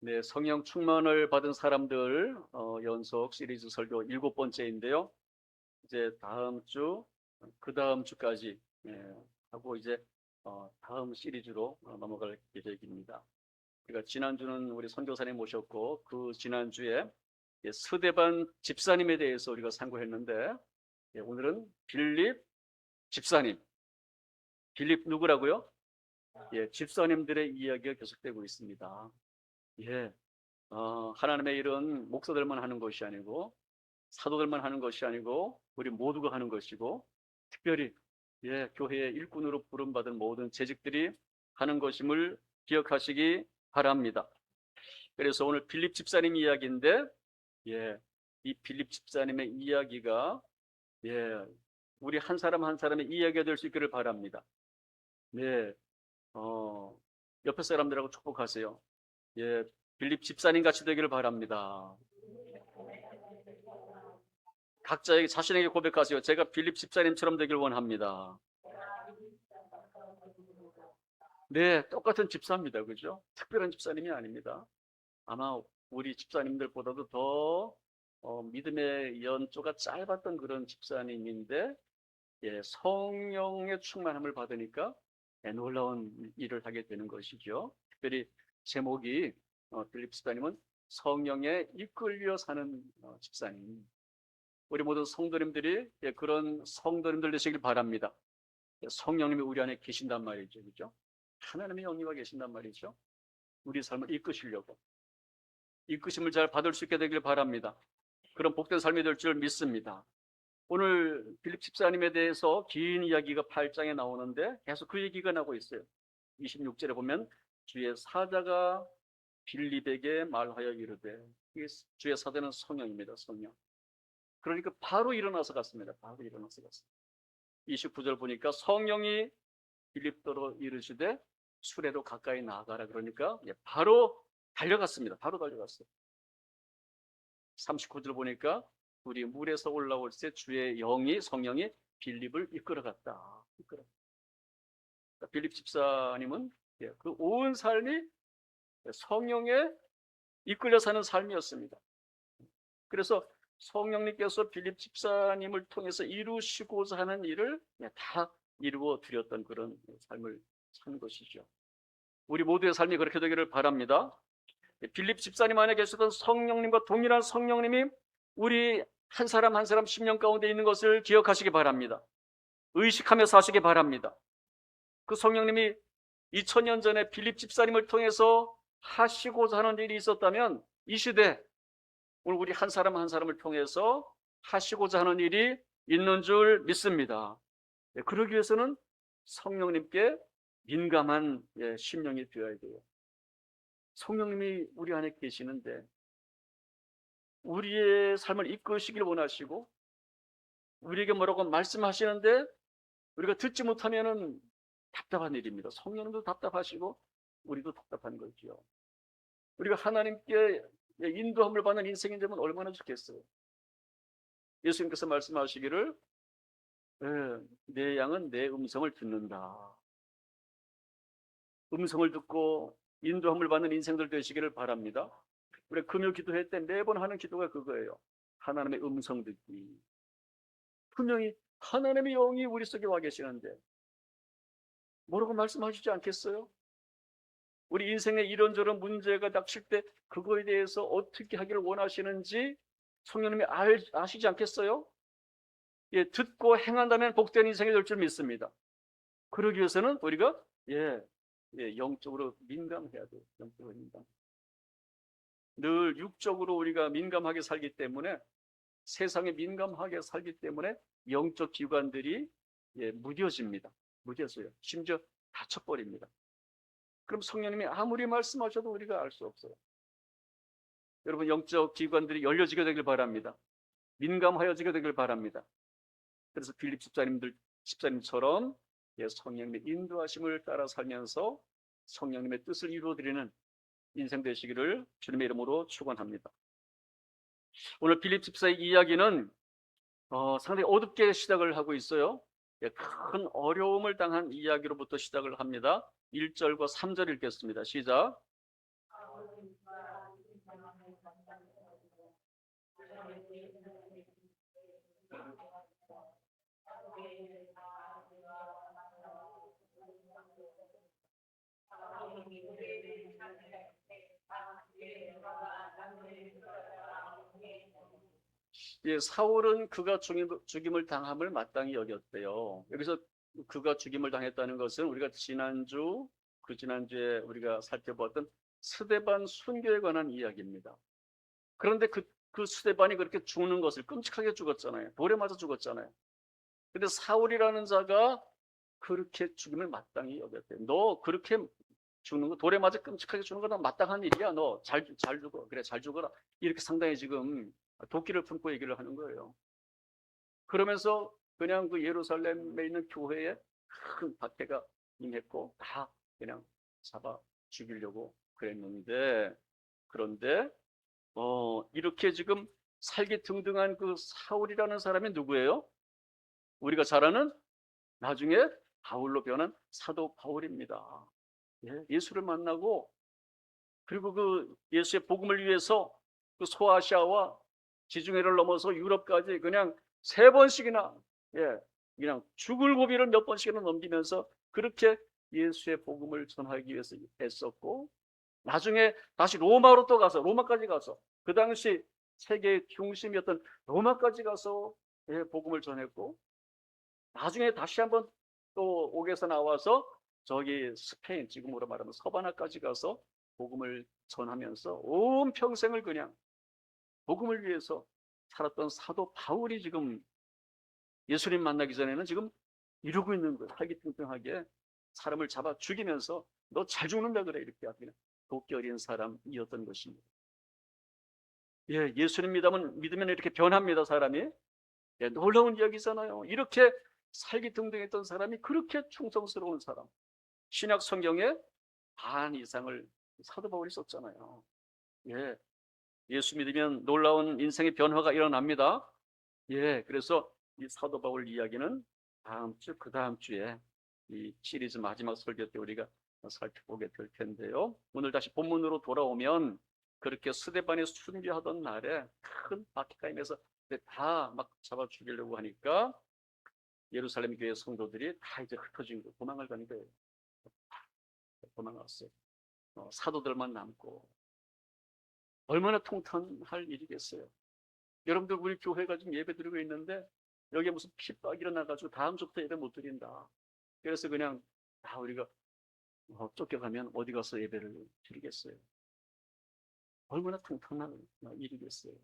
네, 성령 충만을 받은 사람들 연속 시리즈 설교 7번째인데요. 이제 다음 주, 그 다음 주까지 하고 이제 다음 시리즈로 넘어갈 계획입니다. 그러니까 지난주는 우리 선교사님 모셨고 그 지난주에 스데반 집사님에 대해서 우리가 상고했는데 오늘은 빌립 집사님. 빌립 누구라고요? 집사님들의 이야기가 계속되고 있습니다. 하나님의 일은 목사들만 하는 것이 아니고 사도들만 하는 것이 아니고 우리 모두가 하는 것이고 특별히 교회의 일꾼으로 부름받은 모든 재직들이 하는 것임을 기억하시기 바랍니다. 그래서 오늘 빌립 집사님 이야기인데 이 빌립 집사님의 이야기가 우리 한 사람 한 사람의 이야기가 될 수 있기를 바랍니다. 옆에 사람들하고 축복하세요. 빌립 집사님 같이 되기를 바랍니다. 각자에게 자신에게 고백하세요. 제가 빌립 집사님처럼 되길 원합니다. 네, 똑같은 집사입니다. 그죠? 특별한 집사님이 아닙니다. 아마 우리 집사님들보다도 더 믿음의 연조가 짧았던 그런 집사님인데 성령의 충만함을 받으니까 놀라운 일을 하게 되는 것이죠. 특별히 제목이 빌립 집사님은 성령에 이끌려 사는 집사님. 우리 모든 성도님들이 그런 성도님들 되시길 바랍니다. 성령님이 우리 안에 계신단 말이죠. 그죠? 하나님의 영리가 계신단 말이죠. 우리 삶을 이끄시려고. 이끄심을 잘 받을 수 있게 되길 바랍니다. 그런 복된 삶이 될 줄 믿습니다. 오늘 빌립 집사님에 대해서 긴 이야기가 8장에 나오는데 계속 그 얘기가 나오고 있어요. 26절에 보면 주의 사자가 빌립에게 말하여 이르되, 주의 사자는 성령입니다. 성령. 그러니까 바로 일어나서 갔습니다. 바로 일어나서 갔습니다. 29절 보니까 성령이 빌립도로 이르시되 수레로 가까이 나아가라. 그러니까 바로 달려갔습니다. 바로 달려갔어요. 39절 보니까 우리 물에서 올라올 때 주의 영이 성령이 빌립을 이끌어갔다. 그러니까 빌립 집사님은 그 온 삶이 성령에 이끌려 사는 삶이었습니다. 그래서 성령님께서 빌립 집사님을 통해서 이루시고자 하는 일을 다 이루어 드렸던 그런 삶을 산 것이죠. 우리 모두의 삶이 그렇게 되기를 바랍니다. 빌립 집사님 안에 계셨던 성령님과 동일한 성령님이 우리 한 사람 한 사람 심령 가운데 있는 것을 기억하시기 바랍니다. 의식하며 사시기 바랍니다. 그 성령님이 2000년 전에 빌립 집사님을 통해서 하시고자 하는 일이 있었다면 이 시대 오늘 우리 한 사람 한 사람을 통해서 하시고자 하는 일이 있는 줄 믿습니다. 그러기 위해서는 성령님께 민감한 심령이 되어야 돼요. 성령님이 우리 안에 계시는데 우리의 삶을 이끄시길 원하시고 우리에게 뭐라고 말씀하시는데 우리가 듣지 못하면 답답한 일입니다. 성령님도 답답하시고 우리도 답답한 거죠. 우리가 하나님께 인도함을 받는 인생이 되면 얼마나 좋겠어요. 예수님께서 말씀하시기를 내 양은 내 음성을 듣는다. 음성을 듣고 인도함을 받는 인생들 되시기를 바랍니다. 우리 금요 기도회 때 매번 하는 기도가 그거예요. 하나님의 음성 듣기. 분명히 하나님의 영이 우리 속에 와 계시는데 뭐라고 말씀하시지 않겠어요? 우리 인생에 이런저런 문제가 닥칠 때 그거에 대해서 어떻게 하기를 원하시는지 성령님이 아시지 않겠어요? 듣고 행한다면 복된 인생이 될 줄 믿습니다. 그러기 위해서는 우리가 영적으로 민감해야 돼요. 영적으로 민감. 늘 육적으로 우리가 민감하게 살기 때문에 세상에 민감하게 살기 때문에 영적 기관들이 무뎌집니다. 무뎌져요. 심지어 다쳐버립니다. 그럼 성령님이 아무리 말씀하셔도 우리가 알 수 없어요. 여러분 영적 기관들이 열려지게 되길 바랍니다. 민감하여지게 되길 바랍니다. 그래서 빌립 집사님처럼 성령님의 인도하심을 따라 살면서 성령님의 뜻을 이루어드리는 인생 되시기를 주님의 이름으로 축원합니다. 오늘 빌립 집사의 이야기는 상당히 어둡게 시작을 하고 있어요. 큰 어려움을 당한 이야기로부터 시작을 합니다. 1절과 3절 읽겠습니다. 시작. 예, 사울은 그가 죽임을 당함을 마땅히 여겼대요. 여기서 그가 죽임을 당했다는 것은 우리가 지난주에 우리가 살펴보았던 스데반 순교에 관한 이야기입니다. 그런데 그 스데반이 그렇게 죽는 것을 끔찍하게 죽었잖아요. 돌에 맞아 죽었잖아요. 근데 사울이라는 자가 그렇게 죽임을 마땅히 여겼대요. 너 그렇게 죽는 거, 돌에 맞아 끔찍하게 죽는 거 다 마땅한 일이야. 너 잘 죽어. 그래, 잘 죽어라. 이렇게 상당히 지금 도끼를 품고 얘기를 하는 거예요. 그러면서 그냥 그 예루살렘에 있는 교회에 큰 박해가 임했고 다 그냥 잡아 죽이려고 그랬는데, 그런데 이렇게 지금 살기등등한 그 사울이라는 사람이 누구예요? 우리가 잘 아는 나중에 바울로 변한 사도 바울입니다. 예수를 만나고, 그리고 그 예수의 복음을 위해서 그 소아시아와 지중해를 넘어서 유럽까지 그냥 3번씩이나, 그냥 죽을 고비를 몇 번씩이나 넘기면서 그렇게 예수의 복음을 전하기 위해서 애썼고, 나중에 다시 로마로 또 가서, 로마까지 가서, 그 당시 세계의 중심이었던 로마까지 가서 복음을 전했고, 나중에 다시 한번 또 옥에서 나와서 저기 스페인, 지금으로 말하면 서바나까지 가서 복음을 전하면서 온 평생을 그냥 복음을 위해서 살았던 사도 바울이 지금 예수님 만나기 전에는 지금 이러고 있는 거예요. 활기뚱뚱하게 사람을 잡아 죽이면서 너 잘 죽는다 그래, 이렇게 그냥 도끼 어린 사람이었던 것입니다. 예수님 믿으면 이렇게 변합니다, 사람이. 놀라운 이야기잖아요. 이렇게 살기등등했던 사람이 그렇게 충성스러운 사람. 신약 성경에 반 이상을 사도 바울이 썼잖아요. 예수 믿으면 놀라운 인생의 변화가 일어납니다. 그래서 이 사도 바울 이야기는 다음 주, 그 다음 주에 이 시리즈 마지막 설교 때 우리가 살펴보게 될 텐데요. 오늘 다시 본문으로 돌아오면, 그렇게 스데반이 순교하던 날에 큰 박해가 임해서 다 막 잡아 죽이려고 하니까 예루살렘 교회 성도들이 다 이제 흩어진 거, 도망을 가는 거예요. 도망갔어요. 사도들만 남고. 얼마나 통탄할 일이겠어요. 여러분들, 우리 교회가 지금 예배 드리고 있는데 여기에 무슨 핍박 일어나가지고 다음 주부터 예배 못 드린다. 그래서 그냥 다 우리가 쫓겨가면 어디 가서 예배를 드리겠어요. 얼마나 통탄한 일이겠어요.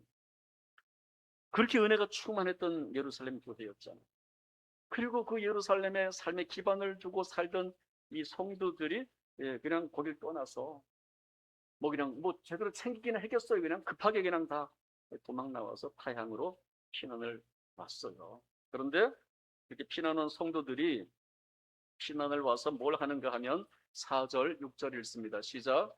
그렇게 은혜가 충만했던 예루살렘 교회였잖아요. 그리고 그 예루살렘의 삶의 기반을 두고 살던 이 성도들이 그냥 거길 떠나서 그냥 제대로 챙기기는 했겠어요. 그냥 급하게 그냥 다 도망 나와서 타향으로 피난을 왔어요. 그런데 이렇게 피난 온 성도들이 피난을 와서 뭘 하는가 하면 4절, 6절 읽습니다. 시작.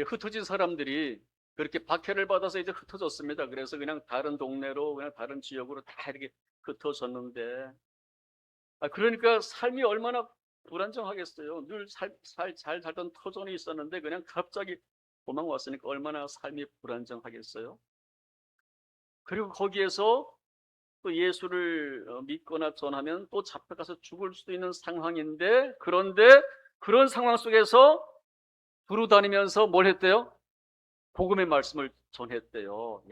흩어진 사람들이 그렇게 박해를 받아서 이제 흩어졌습니다. 그래서 그냥 다른 동네로, 그냥 다른 지역으로 다 이렇게 흩어졌는데, 그러니까 삶이 얼마나 불안정하겠어요. 늘 잘 살던 터전이 있었는데 그냥 갑자기 도망왔으니까 얼마나 삶이 불안정하겠어요. 그리고 거기에서 또 예수를 믿거나 전하면 또 잡혀가서 죽을 수도 있는 상황인데, 그런데 그런 상황 속에서 두루 다니면서 뭘 했대요? 복음의 말씀을 전했대요.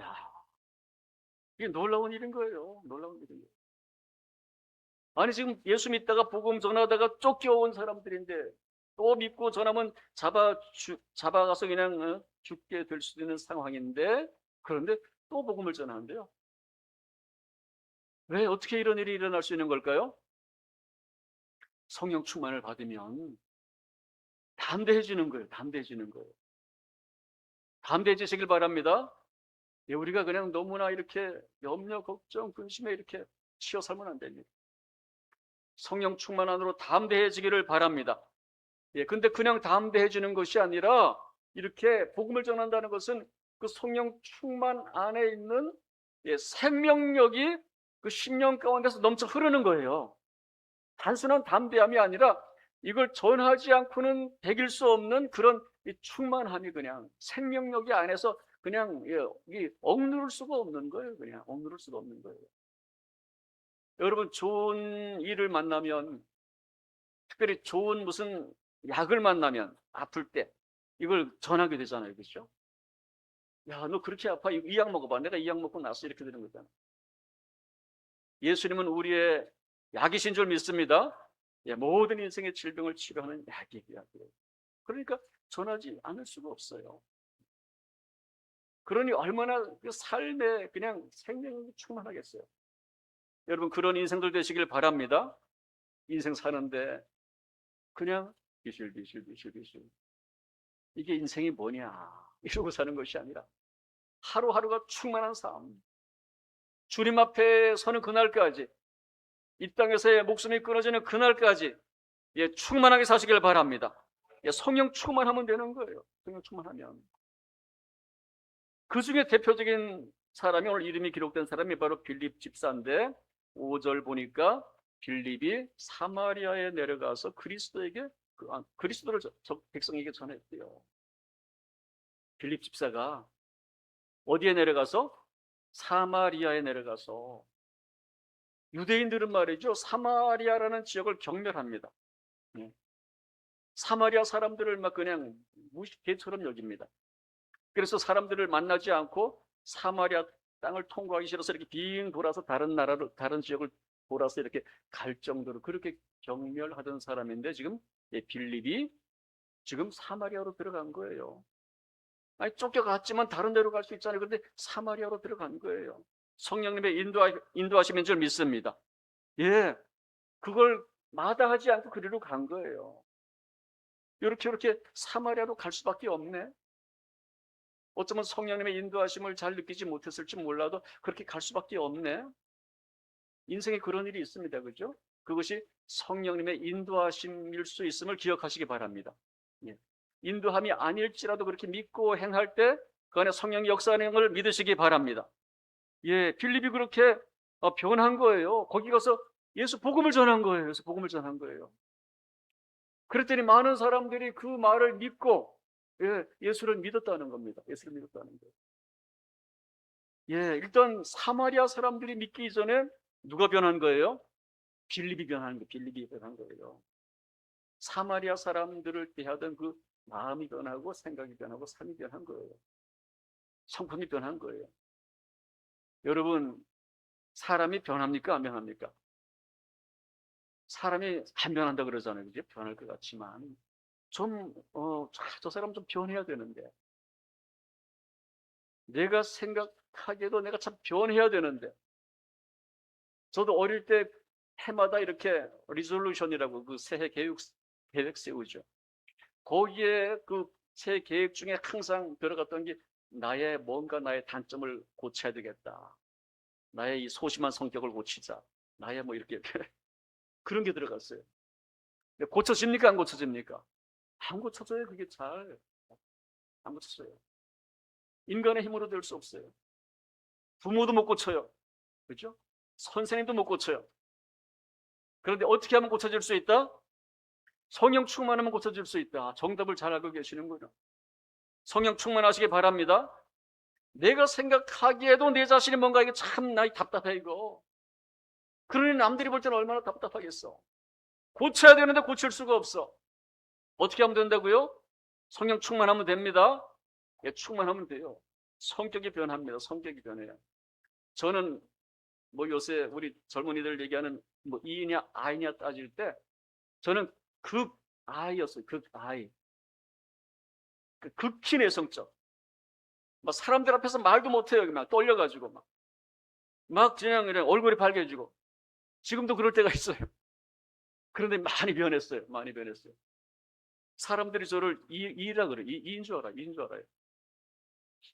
이게 놀라운 일인 거예요. 놀라운 일인 거예요. 아니, 지금 예수 믿다가 복음 전하다가 쫓겨온 사람들인데 또 믿고 전하면 잡아가서 그냥 죽게 될 수도 있는 상황인데, 그런데 또 복음을 전하는데요. 왜, 어떻게 이런 일이 일어날 수 있는 걸까요? 성령 충만을 받으면 담대해지는 거예요. 담대해지는 거예요. 담대해지시길 바랍니다. 우리가 그냥 너무나 이렇게 염려, 걱정, 근심에 이렇게 치여 살면 안 됩니다. 성령 충만 안으로 담대해지기를 바랍니다. 근데 그냥 담대해지는 것이 아니라 이렇게 복음을 전한다는 것은 그 성령 충만 안에 있는 생명력이 그 심령 가운데서 넘쳐 흐르는 거예요. 단순한 담대함이 아니라 이걸 전하지 않고는 배길 수 없는 그런 이 충만함이 그냥 생명력이 안에서 그냥 이 억누를 수가 없는 거예요. 그냥 억누를 수가 없는 거예요. 여러분, 좋은 일을 만나면, 특별히 좋은 무슨 약을 만나면 아플 때 이걸 전하게 되잖아요. 그렇죠? 야, 너 그렇게 아파? 이 약 먹어봐. 내가 이 약 먹고 나서 이렇게 되는 거잖아. 예수님은 우리의 약이신 줄 믿습니다. 모든 인생의 질병을 치료하는 약이에요. 그러니까 전하지 않을 수가 없어요. 그러니 얼마나 그 삶에 그냥 생명이 충만하겠어요. 여러분, 그런 인생들 되시길 바랍니다. 인생 사는데 그냥 비실비실 이게 인생이 뭐냐 이러고 사는 것이 아니라 하루하루가 충만한 삶, 주님 앞에 서는 그날까지, 이 땅에서의 목숨이 끊어지는 그날까지 충만하게 사시길 바랍니다. 성령 충만하면 되는 거예요. 성령 충만하면. 그 중에 대표적인 사람이, 오늘 이름이 기록된 사람이 바로 빌립 집사인데, 5절 보니까 빌립이 사마리아에 내려가서 그리스도를 백성에게 전했대요. 빌립 집사가 어디에 내려가서? 사마리아에 내려가서. 유대인들은 말이죠, 사마리아라는 지역을 경멸합니다. 사마리아 사람들을 막 그냥 무식개처럼 여깁니다. 그래서 사람들을 만나지 않고 사마리아 땅을 통과하기 싫어서 이렇게 빙 돌아서 다른 나라로, 다른 지역을 돌아서 이렇게 갈 정도로 그렇게 경멸하던 사람인데, 지금 빌립이 지금 사마리아로 들어간 거예요. 아니, 쫓겨갔지만 다른 데로 갈 수 있잖아요. 그런데 사마리아로 들어간 거예요. 성령님의 인도하심인 줄 믿습니다. 그걸 마다하지 않고 그리로 간 거예요. 이렇게 사마리아로 갈 수밖에 없네. 어쩌면 성령님의 인도하심을 잘 느끼지 못했을지 몰라도 그렇게 갈 수밖에 없네. 인생에 그런 일이 있습니다. 그죠? 그것이 성령님의 인도하심일 수 있음을 기억하시기 바랍니다. 인도함이 아닐지라도 그렇게 믿고 행할 때 그 안에 성령의 역사하는 걸 믿으시기 바랍니다. 빌립이 그렇게 변한 거예요. 거기 가서 예수 복음을 전한 거예요. 예수 복음을 전한 거예요. 그랬더니 많은 사람들이 그 말을 믿고 예수를 믿었다는 겁니다. 예수를 믿었다는 거예요. 일단 사마리아 사람들이 믿기 전에 누가 변한 거예요? 빌립이 변한 거예요. 빌립이 변한 거예요. 사마리아 사람들을 대하던 그 마음이 변하고 생각이 변하고 삶이 변한 거예요. 성품이 변한 거예요. 여러분, 사람이 변합니까? 안 변합니까? 사람이 안 변한다 그러잖아요. 그죠? 변할 것 같지만 저 사람 좀 변해야 되는데, 내가 생각하기에도 내가 참 변해야 되는데. 저도 어릴 때 해마다 이렇게 리졸루션이라고 그 새해 계획 세우죠. 거기에 그 새 계획 중에 항상 들어갔던 게 나의 단점을 고쳐야 되겠다. 나의 이 소심한 성격을 고치자. 나의 이렇게 그런 게 들어갔어요. 고쳐집니까? 안 고쳐집니까? 안 고쳐져요. 그게 잘 안 고쳐져요. 인간의 힘으로 될 수 없어요. 부모도 못 고쳐요. 그렇죠? 선생님도 못 고쳐요. 그런데 어떻게 하면 고쳐질 수 있다? 성령 충만하면 고쳐질 수 있다. 정답을 잘 알고 계시는군요. 성령 충만하시기 바랍니다. 내가 생각하기에도 내 자신이 뭔가 이게 참 나이 답답해 이거. 그러니 남들이 볼 때는 얼마나 답답하겠어. 고쳐야 되는데 고칠 수가 없어. 어떻게 하면 된다고요? 성령 충만하면 됩니다. 충만하면 돼요. 성격이 변합니다. 성격이 변해요. 저는 요새 우리 젊은이들 얘기하는 E냐 I냐 따질 때 저는 극 I였어요. 극 I. 극히 내성적. 사람들 앞에서 말도 못해요. 막 떨려가지고 막 그냥 얼굴이 빨개지고. 지금도 그럴 때가 있어요. 그런데 많이 변했어요. 많이 변했어요. 사람들이 저를 E라 그래요. E인 줄 알아요. E인 줄 알아요.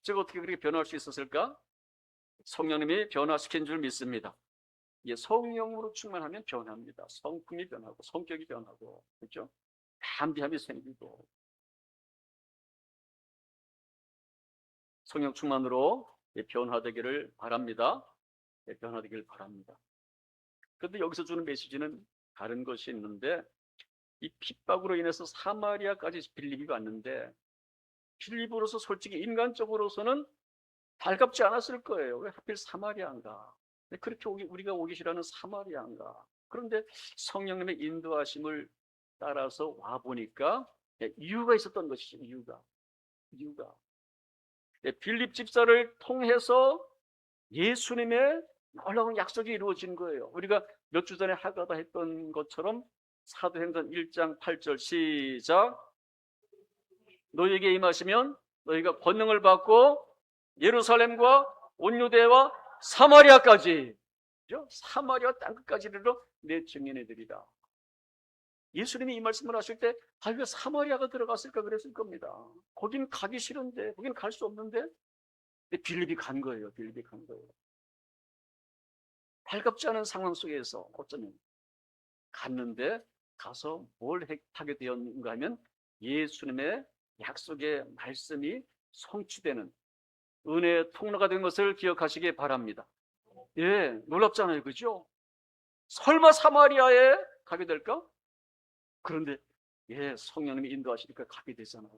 제가 어떻게 그렇게 변할 수 있었을까? 성령님이 변화시킨 줄 믿습니다. 성령으로 충만하면 변합니다. 성품이 변하고 성격이 변하고, 그렇죠? 담대함이 생기고. 성령 충만으로 변화되기를 바랍니다. 변화되기를 바랍니다. 그런데 여기서 주는 메시지는 다른 것이 있는데, 이 핍박으로 인해서 사마리아까지 빌립이 왔는데, 빌립으로서 솔직히 인간적으로서는 달갑지 않았을 거예요. 왜 하필 사마리아인가? 왜 그렇게 우리가 오기 싫어하는 사마리아인가? 그런데 성령님의 인도하심을 따라서 와 보니까 이유가 있었던 것이죠. 이유가 빌립 집사를 통해서 예수님의 놀라운 약속이 이루어진 거예요. 우리가 몇 주 전에 하다가 했던 것처럼 사도행전 1장 8절 시작. 너희에게 임하시면 너희가 권능을 받고 예루살렘과 온 유대와 사마리아까지, 사마리아 땅끝까지 이르러 내 증인이 되리라. 예수님이 이 말씀을 하실 때 왜 사마리아가 들어갔을까 그랬을 겁니다. 거긴 가기 싫은데, 거긴 갈 수 없는데, 빌립이 간 거예요. 빌립이 간 거예요. 달갑지 않은 상황 속에서 어쩌면 갔는데, 가서 뭘 하게 되었는가 하면 예수님의 약속의 말씀이 성취되는 은혜의 통로가 된 것을 기억하시기 바랍니다. 예, 놀랍잖아요. 그죠? 설마 사마리아에 가게 될까? 그런데 성령님이 인도하시니까 가게 되잖아요.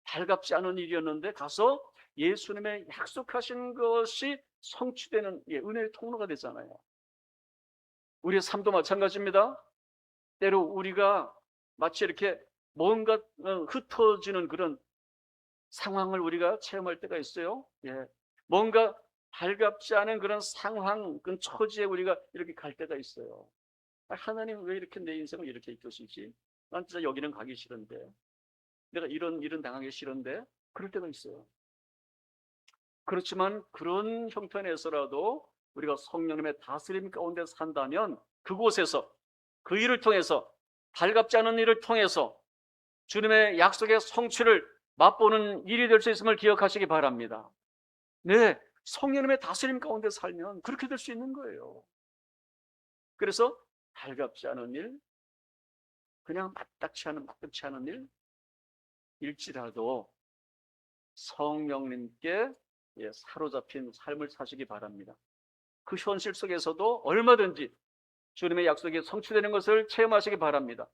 달갑지 않은 일이었는데 가서 예수님의 약속하신 것이 성취되는 은혜의 통로가 되잖아요. 우리의 삶도 마찬가지입니다. 때로 우리가 마치 이렇게 뭔가 흩어지는 그런 상황을 우리가 체험할 때가 있어요. 뭔가 달갑지 않은 그런 상황, 그런 처지에 우리가 이렇게 갈 때가 있어요. 하나님 왜 이렇게 내 인생을 이렇게 이끄시지? 난 진짜 여기는 가기 싫은데, 내가 이런 일은 당하기 싫은데, 그럴 때가 있어요. 그렇지만 그런 형편에서라도 우리가 성령님의 다스림 가운데 산다면 그곳에서 그 일을 통해서, 달갑지 않은 일을 통해서 주님의 약속의 성취를 맛보는 일이 될 수 있음을 기억하시기 바랍니다. 네, 성령님의 다스림 가운데 살면 그렇게 될 수 있는 거예요. 그래서 달갑지 않은 일, 그냥 마땅치 않은 일일지라도 성령님께 사로잡힌 삶을 사시기 바랍니다. 그 현실 속에서도 얼마든지 주님의 약속이 성취되는 것을 체험하시기 바랍니다.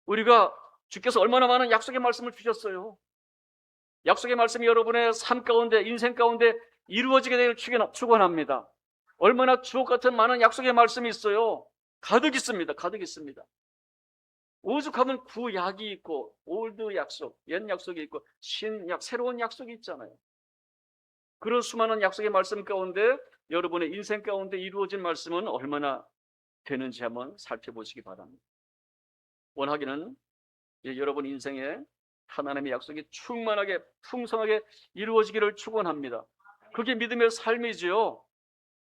우리가 주께서 얼마나 많은 약속의 말씀을 주셨어요. 약속의 말씀이 여러분의 삶 가운데, 인생 가운데 이루어지게 되길 축원합니다. 얼마나 주옥 같은 많은 약속의 말씀이 있어요. 가득 있습니다. 가득 있습니다. 오죽하면 구약이 있고 올드 약속, 옛 약속이 있고 신약, 새로운 약속이 있잖아요. 그런 수많은 약속의 말씀 가운데 여러분의 인생 가운데 이루어진 말씀은 얼마나 되는지 한번 살펴보시기 바랍니다. 원하기는 여러분 인생에 하나님의 약속이 충만하게 풍성하게 이루어지기를 축원합니다. 그게 믿음의 삶이지요.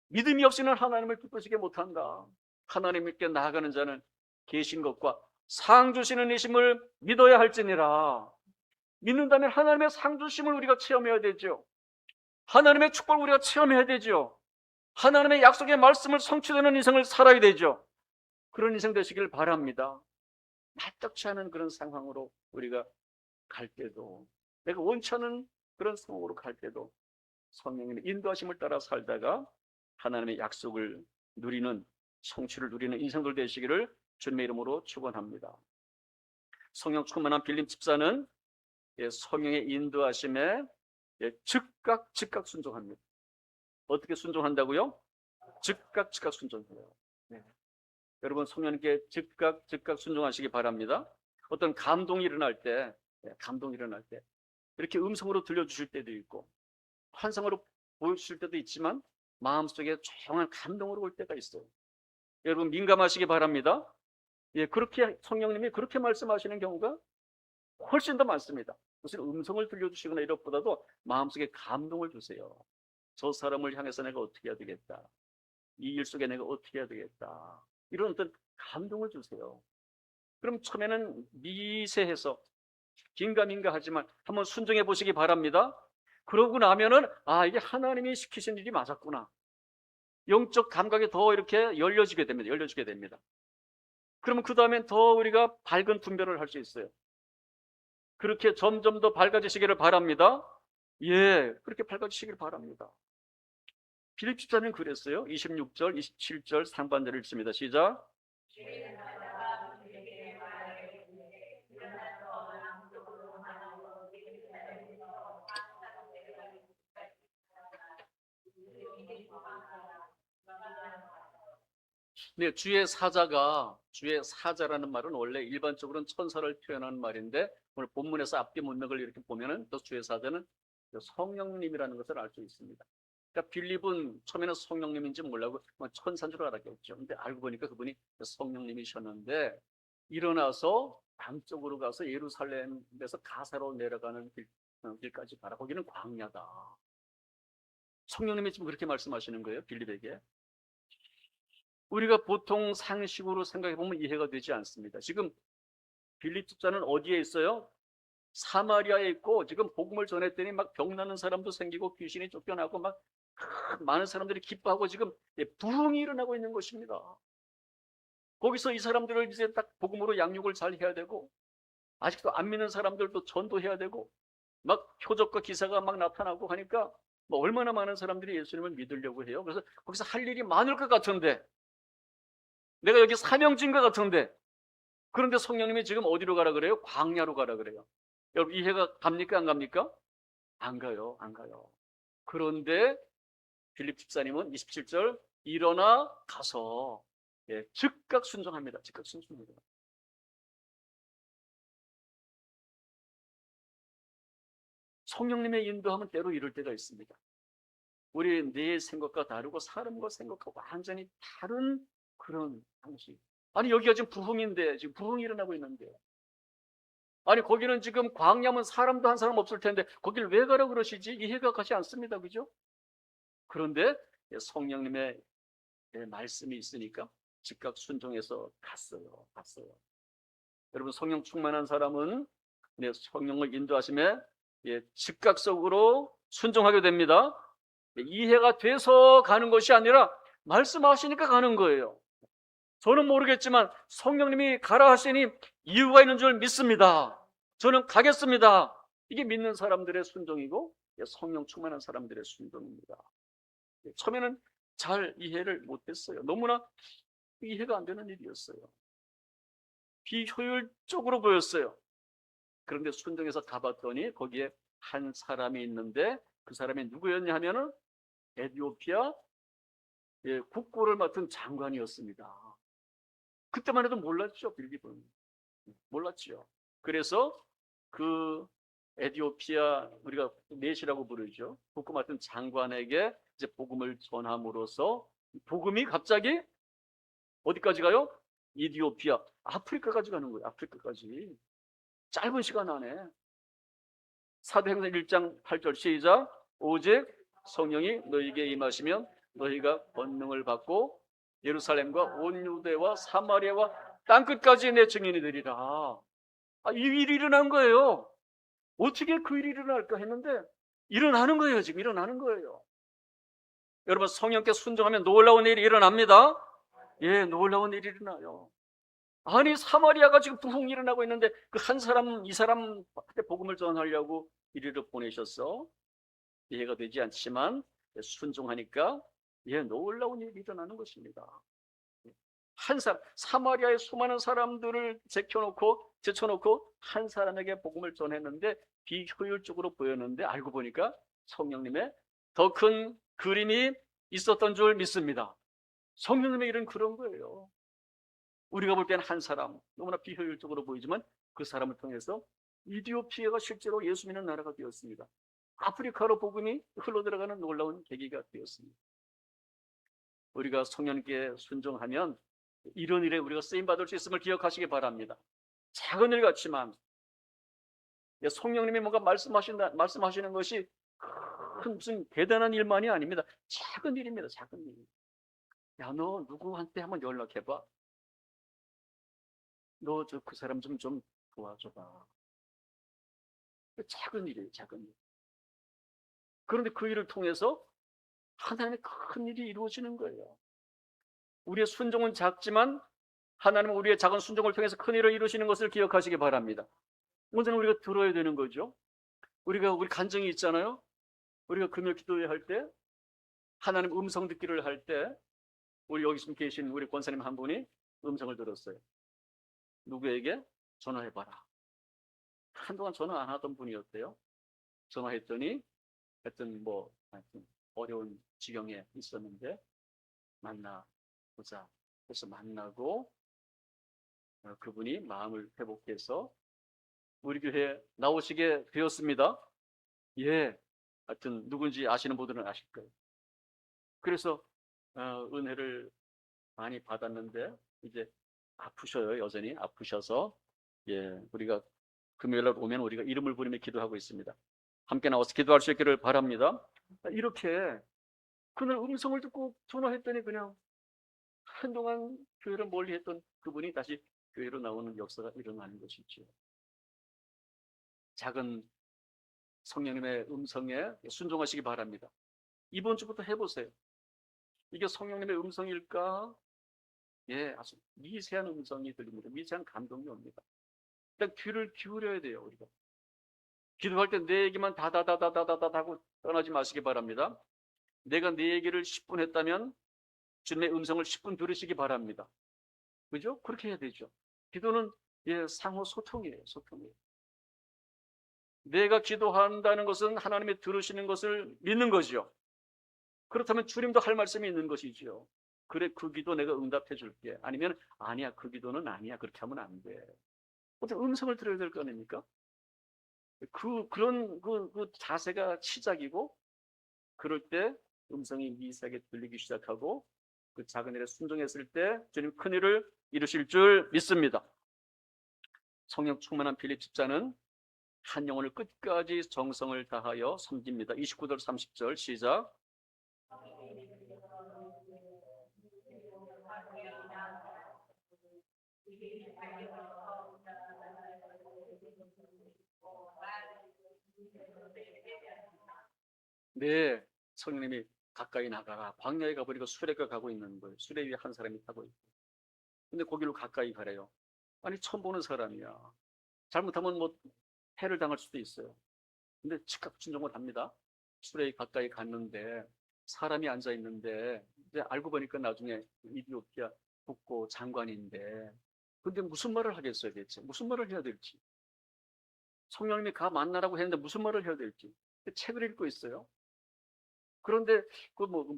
믿음이 없이는 하나님을 기쁘시게 못한다. 하나님께 나아가는 자는 계신 것과 상 주시는 이심을 믿어야 할지니라. 믿는다면 하나님의 상 주심을 우리가 체험해야 되죠. 하나님의 축복을 우리가 체험해야 되죠. 하나님의 약속의 말씀을 성취되는 인생을 살아야 되죠. 그런 인생 되시길 바랍니다. 마땅치 않은 그런 상황으로 우리가 갈 때도, 내가 원치 않은 그런 상황으로 갈 때도 성령님의 인도하심을 따라 살다가 하나님의 약속을 누리는, 성취를 누리는 인생들 되시기를 주님의 이름으로 축원합니다. 성령 충만한 빌립 집사는 성령의 인도하심에 즉각 순종합니다. 어떻게 순종한다고요? 즉각 순종해요. 여러분 성령님께 즉각 순종하시기 바랍니다. 어떤 감동이 일어날 때 이렇게 음성으로 들려주실 때도 있고 환상으로 보여주실 때도 있지만 마음속에 조용한 감동으로 올 때가 있어요. 여러분 민감하시기 바랍니다. 그렇게 성령님이 그렇게 말씀하시는 경우가 훨씬 더 많습니다. 무슨 음성을 들려주시거나 이런 것보다도 마음속에 감동을 주세요. 저 사람을 향해서 내가 어떻게 해야 되겠다. 이 일 속에 내가 어떻게 해야 되겠다. 이런 어떤 감동을 주세요. 그럼 처음에는 미세해서 긴가민가 하지만 한번 순종해 보시기 바랍니다. 그러고 나면은 이게 하나님이 시키신 일이 맞았구나. 영적 감각이 더 이렇게 열려지게 됩니다. 그러면 그 다음엔 더 우리가 밝은 분별을 할 수 있어요. 그렇게 점점 더 밝아지시기를 바랍니다. 예, 그렇게 밝아지시길 바랍니다. 빌립 집사는 그랬어요. 26절, 27절 상반절을 읽습니다. 시작. 네, 주의 사자라는 말은 원래 일반적으로는 천사를 표현하는 말인데 오늘 본문에서 앞뒤 문맥을 이렇게 보면은 또 주의 사자는 성령님이라는 것을 알 수 있습니다. 그러니까 빌립은 처음에는 성령님인지 몰라고 천사인 줄 알았겠죠. 근데 알고 보니까 그분이 성령님이셨는데 일어나서 남쪽으로 가서 예루살렘에서 가사로 내려가는 길까지 가라. 거기는 광야다. 성령님이 지금 그렇게 말씀하시는 거예요, 빌립에게. 우리가 보통 상식으로 생각해 보면 이해가 되지 않습니다. 지금 빌립 집사는 어디에 있어요? 사마리아에 있고 지금 복음을 전했더니 막 병나는 사람도 생기고 귀신이 쫓겨나고 막 많은 사람들이 기뻐하고 지금 부흥이 일어나고 있는 것입니다. 거기서 이 사람들을 이제 딱 복음으로 양육을 잘 해야 되고 아직도 안 믿는 사람들도 전도해야 되고 막 표적과 기사가 막 나타나고 하니까 뭐 얼마나 많은 사람들이 예수님을 믿으려고 해요. 그래서 거기서 할 일이 많을 것 같은데 내가 여기 사명진 것 같은데 그런데 성령님이 지금 어디로 가라 그래요? 광야로 가라 그래요. 여러분 이해가 갑니까? 안 갑니까? 안 가요. 안 가요. 그런데 빌립 집사님은 27절 일어나 가서 즉각 순종합니다. 즉각 순종합니다. 성령님의 인도하면 때로 이럴 때가 있습니다. 우리 내 생각과 다르고 사람과 생각과 완전히 다른 그런 방식. 아니 여기가 지금 부흥인데 지금 부흥이 일어나고 있는데 아니 거기는 지금 광야면 사람도 한 사람 없을 텐데 거길 왜 가라 그러시지? 이해가 가지 않습니다. 그죠? 그런데 성령님의 말씀이 있으니까 즉각 순종해서 갔어요. 여러분 성령 충만한 사람은 성령을 인도하심에 즉각적으로 순종하게 됩니다. 이해가 돼서 가는 것이 아니라 말씀하시니까 가는 거예요. 저는 모르겠지만 성령님이 가라 하시니 이유가 있는 줄 믿습니다. 저는 가겠습니다. 이게 믿는 사람들의 순종이고 성령 충만한 사람들의 순종입니다. 처음에는 잘 이해를 못했어요. 너무나 이해가 안 되는 일이었어요. 비효율적으로 보였어요. 그런데 순종해서 가봤더니 거기에 한 사람이 있는데 그 사람이 누구였냐 하면은 에티오피아 국고를 맡은 장관이었습니다. 그때만 해도 몰랐죠. 빌립은 몰랐죠. 그래서 그 에티오피아 우리가 넷이라고 부르죠. 국고 맡은 장관에게 이제 복음을 전함으로써 복음이 갑자기 어디까지 가요? 이디오피아, 아프리카까지 가는 거예요. 아프리카까지. 짧은 시간 안에. 사도행전 1장 8절 시작. 오직 성령이 너희에게 임하시면 너희가 권능을 받고 예루살렘과 온 유대와 사마리아와 땅끝까지 내 증인이 되리라. 이 일이 일어난 거예요. 어떻게 그 일이 일어날까 했는데 일어나는 거예요. 지금 일어나는 거예요. 여러분 성령께 순종하면 놀라운 일이 일어납니다. 예, 놀라운 일이 일어나요. 아니 사마리아가 지금 부흥이 일어나고 있는데 그 한 사람 이 사람한테 복음을 전하려고 이리로 보내셨어. 이해가 되지 않지만 순종하니까 놀라운 일이 일어나는 것입니다. 한 사람 사마리아의 수많은 사람들을 제쳐놓고 한 사람에게 복음을 전했는데 비효율적으로 보였는데 알고 보니까 성령님의 더 큰 그림이 있었던 줄 믿습니다. 성령님의 일은 그런 거예요. 우리가 볼 때는 한 사람 너무나 비효율적으로 보이지만 그 사람을 통해서 이디오피아가 실제로 예수 믿는 나라가 되었습니다. 아프리카로 복음이 흘러들어가는 놀라운 계기가 되었습니다. 우리가 성령께 순종하면 이런 일에 우리가 쓰임받을 수 있음을 기억하시기 바랍니다. 작은 일 같지만 성령님이 뭔가 말씀하시는 것이 큰 무슨 대단한 일만이 아닙니다. 작은 일입니다. 작은 일. 야, 너 누구한테 한번 연락해봐. 너 그 사람 좀 도와줘봐. 작은 일이에요. 작은 일. 그런데 그 일을 통해서 하나님의 큰 일이 이루어지는 거예요. 우리의 순종은 작지만 하나님은 우리의 작은 순종을 통해서 큰 일을 이루시는 것을 기억하시기 바랍니다. 먼저는 우리가 들어야 되는 거죠. 우리 간증이 있잖아요. 우리가 금요 기도회 할 때, 하나님 음성 듣기를 할 때, 우리 여기 지금 계신 우리 권사님 한 분이 음성을 들었어요. 누구에게? 전화해봐라. 한동안 전화 안 하던 분이었대요. 전화했더니 하여튼 하여튼 어려운 지경에 있었는데 만나보자. 그래서 만나고 그분이 마음을 회복해서 우리 교회에 나오시게 되었습니다. 예, 하여튼 누군지 아시는 분들은 아실 거예요. 그래서 은혜를 많이 받았는데 이제 아프셔요. 여전히 아프셔서 예, 우리가 금요일 날 오면 우리가 이름을 부르며 기도하고 있습니다. 함께 나와서 기도할 수 있기를 바랍니다. 이렇게 그날 음성을 듣고 전화했더니 그냥 한동안 교회를 멀리 했던 그분이 다시 교회로 나오는 역사가 일어나는 것이죠. 작은 성령님의 음성에 순종하시기 바랍니다. 이번 주부터 해보세요. 이게 성령님의 음성일까? 예, 아주 미세한 음성이 들립니다. 미세한 감동이 옵니다. 일단 귀를 기울여야 돼요, 우리가. 기도할 때 내 얘기만 다다다다다다다 하고 떠나지 마시기 바랍니다. 내가 내 얘기를 10분 했다면 주님의 음성을 10분 들으시기 바랍니다. 그죠? 그렇게 해야 되죠. 기도는 예, 상호 소통이에요. 소통이에요. 내가 기도한다는 것은 하나님이 들으시는 것을 믿는 거죠. 그렇다면 주님도 할 말씀이 있는 것이죠. 그래, 그 기도 내가 응답해 줄게. 아니면 아니야, 그 기도는 아니야. 그렇게 하면 안 돼. 어떤 음성을 들어야 될 거 아닙니까? 그런 그 자세가 시작이고, 그럴 때 음성이 미세하게 들리기 시작하고 그 작은 일에 순종했을 때 주님 큰 일을 이루실 줄 믿습니다. 성령 충만한 필립 집사는 한 영혼을 끝까지 정성을 다하여 섬깁니다. 29절 30절 시작. 네, 성령님이 가까이 나가라. 광야에 가보니까 수레가 가고 있는 거예요. 수레 위에 한 사람이 타고 있고. 근데 거기로 가까이 가래요. 아니, 처음 보는 사람이야. 잘못하면 해를 당할 수도 있어요. 근데 즉각 진정을 합니다. 수레에 가까이 갔는데 사람이 앉아 있는데 이제 알고 보니까 나중에 이디오피아 국고 장관인데 근데 무슨 말을 하겠어요 대체? 무슨 말을 해야 될지. 성령님이 가 만나라고 했는데 무슨 말을 해야 될지. 책을 읽고 있어요. 그런데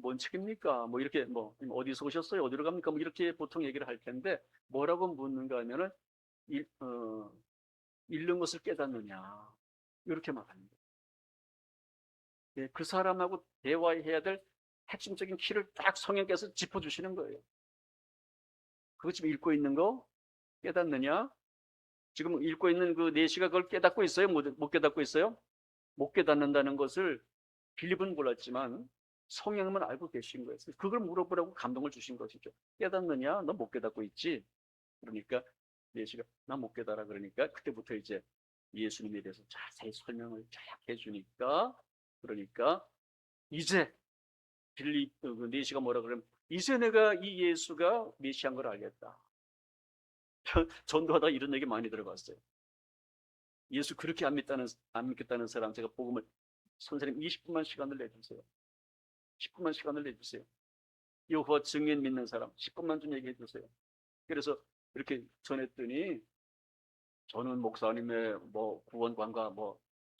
뭔 책입니까? 이렇게 어디서 오셨어요? 어디로 갑니까? 이렇게 보통 얘기를 할 텐데 뭐라고 묻는가 하면은 읽는 것을 깨닫느냐 이렇게 말합니다. 예, 그 사람하고 대화해야 될 핵심적인 키를 딱 성령께서 짚어주시는 거예요. 그거 지금 읽고 있는 거 깨닫느냐? 지금 읽고 있는 그 내시가 그걸 깨닫고 있어요? 못 깨닫고 있어요? 못 깨닫는다는 것을 빌립은 몰랐지만 성령님은 알고 계신 거예요. 그걸 물어보라고 감동을 주신 것이죠. 깨닫느냐? 너 못 깨닫고 있지? 그러니까 내시가 나 못 깨달아. 그러니까 그때부터 이제 예수님에 대해서 자세히 설명을 쫙 해주니까 그러니까 이제 빌립 내시가 뭐라 그러면 이제 내가 이 예수가 메시아인 걸 알겠다. 전도하다가 이런 얘기 많이 들어봤어요. 예수 그렇게 안 믿겠다는 사람 제가 복음을 선생님 20분만 시간을 내주세요. 10분만 시간을 내주세요. 여호와 증인 믿는 사람 10분만 좀 얘기해 주세요. 그래서 이렇게 전했더니 저는 목사님의 구원관과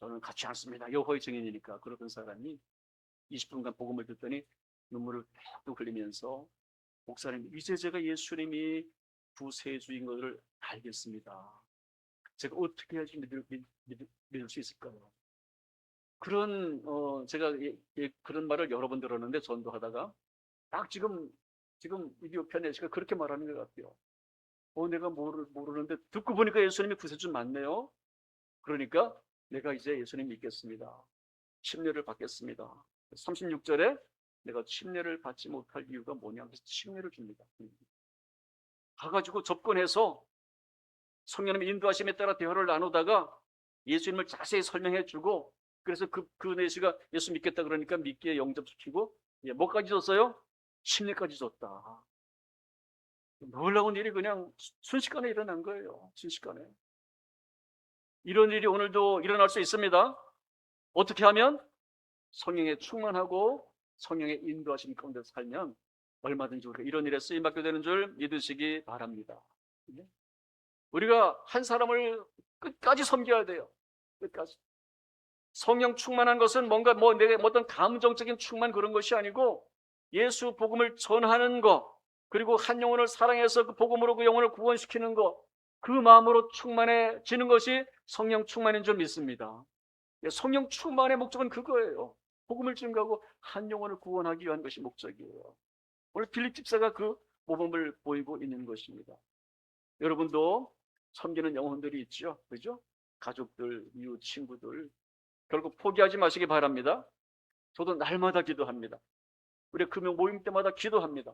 저는 같지 않습니다. 여호와의 증인이니까 그러던 사람이 20분간 복음을 듣더니 눈물을 뚝뚝 흘리면서 목사님 이제 제가 예수님이 구세주인 것을 알겠습니다. 제가 어떻게 해야지 믿을 수 있을까요? 그런 제가 그런 말을 여러 번 들었는데 전도하다가 딱 지금 이디오피아 내시가 그렇게 말하는 것 같아요. 내가 모르는데 듣고 보니까 예수님이 구세주 맞네요. 그러니까 내가 이제 예수님 믿겠습니다. 침례를 받겠습니다. 36절에 내가 침례를 받지 못할 이유가 뭐냐 그래서 침례를 줍니다. 가가지고 접근해서 성령님의 인도하심에 따라 대화를 나누다가 예수님을 자세히 설명해 주고 그래서 그 내시가 예수 믿겠다 그러니까 믿기에 영접시키고 뭐까지 줬어요? 침례까지 줬다. 놀라운 일이 그냥 순식간에 일어난 거예요. 순식간에. 이런 일이 오늘도 일어날 수 있습니다. 어떻게 하면? 성령에 충만하고 성령의 인도하심 가운데 살면 얼마든지 우리가 이런 일에 쓰임받게 되는 줄 믿으시기 바랍니다. 우리가 한 사람을 끝까지 섬겨야 돼요. 끝까지. 성령 충만한 것은 뭔가 내가 어떤 감정적인 충만 그런 것이 아니고 예수 복음을 전하는 것, 그리고 한 영혼을 사랑해서 그 복음으로 그 영혼을 구원시키는 것, 그 마음으로 충만해지는 것이 성령 충만인 줄 믿습니다. 성령 충만의 목적은 그거예요. 복음을 증거하고 한 영혼을 구원하기 위한 것이 목적이에요. 오늘 빌립 집사가 그 모범을 보이고 있는 것입니다. 여러분도 섬기는 영혼들이 있죠, 그죠? 가족들, 이웃, 친구들, 결국 포기하지 마시기 바랍니다. 저도 날마다 기도합니다. 우리 금요 모임 때마다 기도합니다.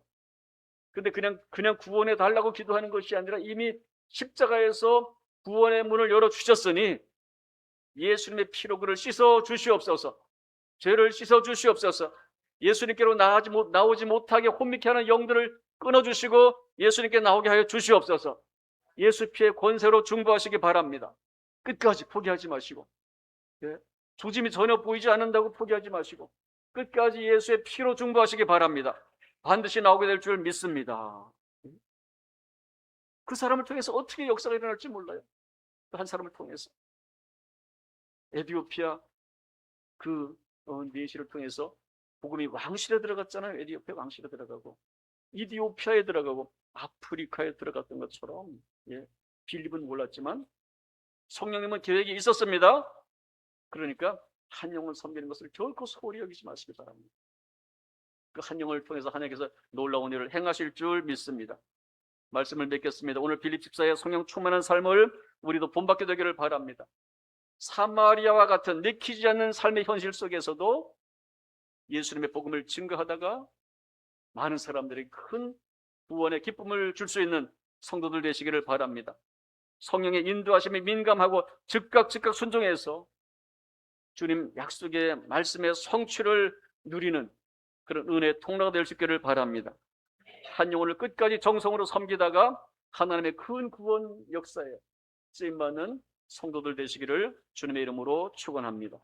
근데 그냥 구원해 달라고 기도하는 것이 아니라 이미 십자가에서 구원의 문을 열어 주셨으니 예수님의 피로 그를 씻어 주시옵소서. 죄를 씻어 주시옵소서. 예수님께로 나오지 못하게 혼미케 하는 영들을 끊어 주시고 예수님께 나오게 하여 주시옵소서. 예수 피의 권세로 중보하시기 바랍니다. 끝까지 포기하지 마시고, 조짐이 전혀 보이지 않는다고 포기하지 마시고 끝까지 예수의 피로 중보하시기 바랍니다. 반드시 나오게 될 줄 믿습니다. 그 사람을 통해서 어떻게 역사가 일어날지 몰라요. 한 사람을 통해서 에티오피아 그 내시를 통해서 복음이 왕실에 들어갔잖아요. 에티오피아 왕실에 들어가고 이디오피아에 들어가고 아프리카에 들어갔던 것처럼, 빌립은 몰랐지만 성령님은 계획이 있었습니다. 그러니까 한 영을 섬기는 것을 결코 소홀히 여기지 마시기 바랍니다. 그 한 영을 통해서 하나님께서 놀라운 일을 행하실 줄 믿습니다. 말씀을 맺겠습니다. 오늘 빌립 집사의 성령 충만한 삶을 우리도 본받게 되기를 바랍니다. 사마리아와 같은 내키지 않는 삶의 현실 속에서도 예수님의 복음을 증거하다가 많은 사람들이 큰 구원의 기쁨을 줄 수 있는 성도들 되시기를 바랍니다. 성령의 인도하심에 민감하고 즉각 순종해서 주님 약속의 말씀의 성취를 누리는 그런 은혜의 통로가 될 수 있기를 바랍니다. 한 영혼을 끝까지 정성으로 섬기다가 하나님의 큰 구원 역사에 쓰임받는 성도들 되시기를 주님의 이름으로 축원합니다.